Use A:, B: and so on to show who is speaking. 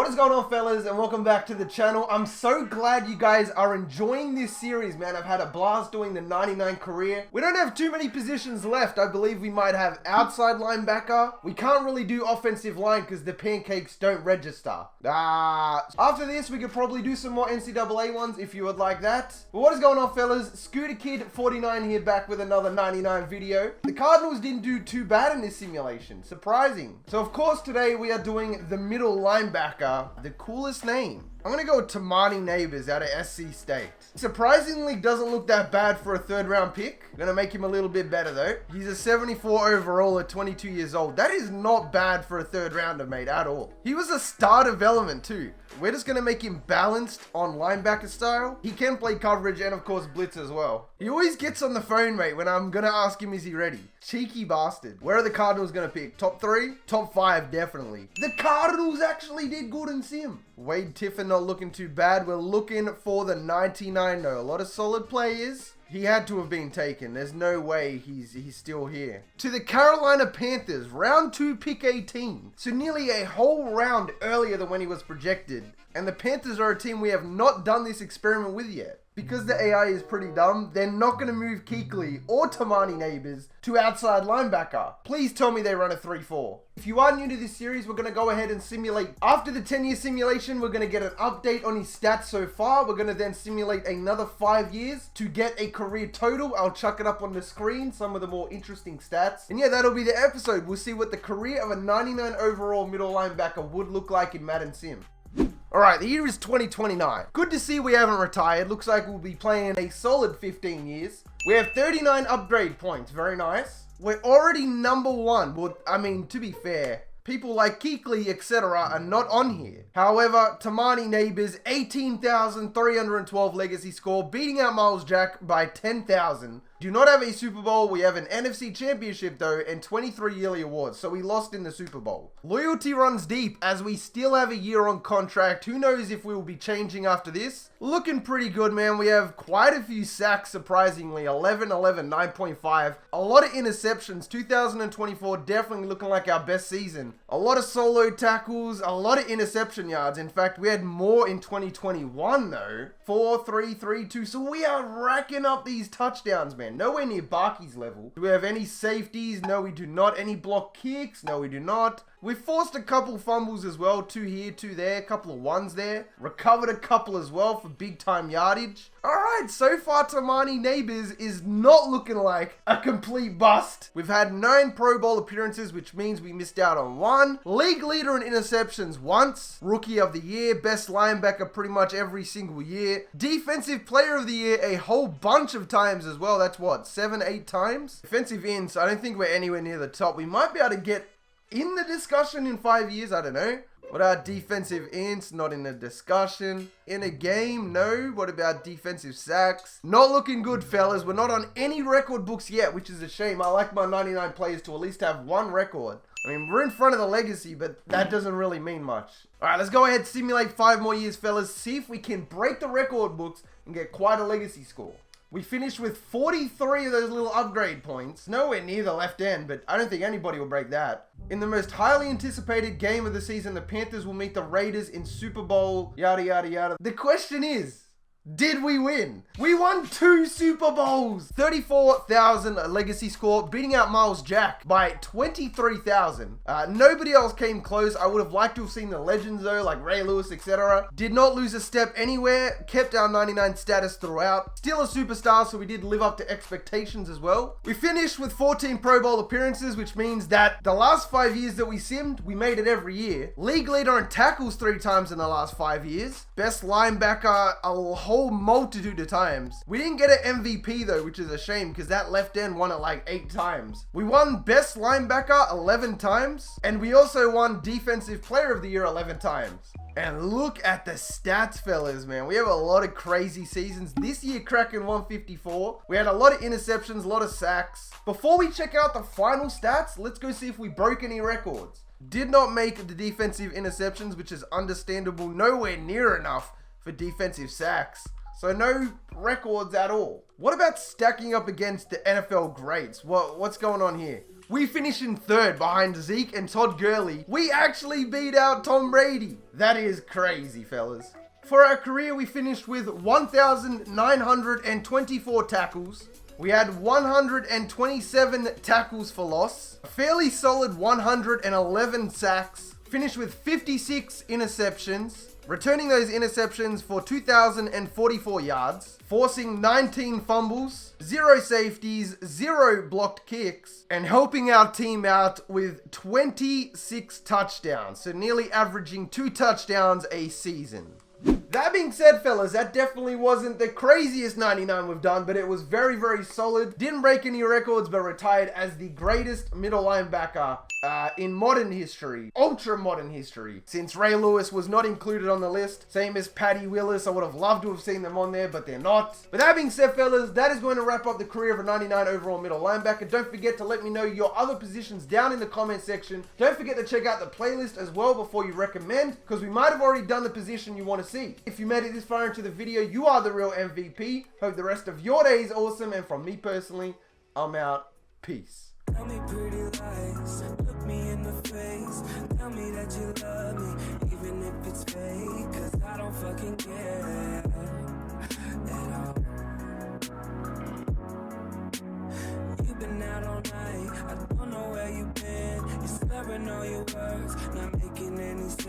A: What is going on, fellas, and welcome back to the channel. I'm so glad you guys are enjoying this series, man. I've had a blast doing the 99 career. We don't have too many positions left. I believe we might have outside linebacker. We can't really do offensive line because the pancakes don't register. After this, we could probably do some more NCAA ones if you would like that. But what is going on, fellas? Scooter Kid 49 here, back with another 99 video. The Cardinals didn't do too bad in this simulation. Surprising. So, of course, today we are doing the middle linebacker. The coolest name. I'm going to go with Tamani Neighbors out of SC State. Surprisingly, doesn't look that bad for a third round pick. Going to make him a little bit better though. He's a 74 overall at 22 years old. That is not bad for a third rounder, mate, at all. He was a star development too. We're just going to make him balanced on linebacker style. He can play coverage and of course blitz as well. He always gets on the phone, mate, when I'm going to ask him, is he ready? Cheeky bastard. Where are the Cardinals going to pick? Top 3? Top 5, definitely. The Cardinals actually did good in sim. Wade Tiffin not looking too bad. We're looking for the 99 though. A lot of solid players. He had to have been taken. There's no way he's still here. To the Carolina Panthers, round 2, pick 18. So nearly a whole round earlier than when he was projected. And the Panthers are a team we have not done this experiment with yet. Because the AI is pretty dumb, they're not going to move Kuechly or Tamani Neighbors to outside linebacker. Please tell me they run a 3-4. If you are new to this series, we're going to go ahead and simulate. After the 10-year simulation, we're going to get an update on his stats so far. We're going to then simulate another 5 years to get a career total. I'll chuck it up on the screen, some of the more interesting stats. And yeah, that'll be the episode. We'll see what the career of a 99 overall middle linebacker would look like in Madden Sim. Alright, the year is 2029. Good to see we haven't retired. Looks like we'll be playing a solid 15 years. We have 39 upgrade points. Very nice. We're already number 1. Well, I mean, to be fair, people like Kuechly, etc. are not on here. However, Tamani Neighbors, 18,312 legacy score, beating out Miles Jack by 10,000. Do not have a Super Bowl. We have an NFC Championship though, and 23 yearly awards, so we lost in the Super Bowl. Loyalty runs deep as we still have a year on contract. Who knows if we will be changing after this? Looking pretty good, man. We have quite a few sacks, surprisingly. 11, 9.5. A lot of interceptions. 2024 definitely looking like our best season. A lot of solo tackles, a lot of interception yards. In fact, we had more in 2021 though. 4, 3, 3, 2. So we are racking up these touchdowns, man. Nowhere near Barkey's level. Do we have any safeties? No, we do not. Any block kicks? No, we do not. We forced a couple fumbles as well. 2 here, 2 there. A couple of 1s there. Recovered a couple as well for big time yardage. Alright, so far Tamani Neighbors is not looking like a complete bust. We've had 9 Pro Bowl appearances, which means we missed out on 1. League leader in interceptions once. Rookie of the year. Best linebacker pretty much every single year. Defensive player of the year a whole bunch of times as well. That's what, 7, 8 times? Defensive ends, I don't think we're anywhere near the top. We might be able to get in the discussion in 5 years, I don't know. What about defensive ends? Not in the discussion. In a game? No. What about defensive sacks? Not looking good, fellas. We're not on any record books yet, which is a shame. I like my 99 players to at least have 1 record. I mean, we're in front of the legacy, but that doesn't really mean much. Alright, let's go ahead and simulate 5 more years, fellas. See if we can break the record books and get quite a legacy score. We finished with 43 of those little upgrade points. Nowhere near the left end, but I don't think anybody will break that. In the most highly anticipated game of the season, the Panthers will meet the Raiders in Super Bowl, yada, yada, yada. The question is, did we win? We won 2 Super Bowls. 34,000 legacy score, beating out Miles Jack by 23,000. Nobody else came close. I would have liked to have seen the legends though, like Ray Lewis, etc. Did not lose a step anywhere. Kept our 99 status throughout. Still a superstar, so we did live up to expectations as well. We finished with 14 Pro Bowl appearances, which means that the last 5 years that we simmed, we made it every year. League leader in tackles 3 times in the last 5 years. Best linebacker a whole multitude of times. We didn't get an MVP though, which is a shame because that left end won it like 8 times. We won best linebacker 11 times, and we also won defensive player of the year 11 times. And look at the stats, fellas, man. We have a lot of crazy seasons. This year, cracking 154. We had a lot of interceptions, a lot of sacks. Before we check out the final stats, let's go see if we broke any records. Did not make the defensive interceptions, which is understandable. Nowhere near enough for defensive sacks. So no records at all. What about stacking up against the NFL greats? What's going on here? We finish in third behind Zeke and Todd Gurley. We actually beat out Tom Brady. That is crazy, fellas. For our career, we finished with 1,924 tackles. We had 127 tackles for loss, a fairly solid 111 sacks, finished with 56 interceptions, returning those interceptions for 2,044 yards, forcing 19 fumbles, 0 safeties, 0 blocked kicks, and helping our team out with 26 touchdowns, so nearly averaging 2 touchdowns a season. That being said, fellas, that definitely wasn't the craziest 99 we've done, but it was very, very solid. Didn't break any records, but retired as the greatest middle linebacker in modern history, ultra modern history, since Ray Lewis was not included on the list. Same as Patty Willis. I would have loved to have seen them on there, but they're not. But that being said, fellas, that is going to wrap up the career of a 99 overall middle linebacker. Don't forget to let me know your other positions down in the comment section. Don't forget to check out the playlist as well before you recommend, because we might have already done the position you want to see. If you made it this far into the video, you are the real MVP. Hope the rest of your day is awesome, and from me personally, I'm out. Peace.
B: Tell me pretty lies, look me in the face. Tell me that you love me, even if it's fake. Cause I don't fucking care at all. You've been out all night, I don't know where you've been. You're slurring all your words, not making any sense.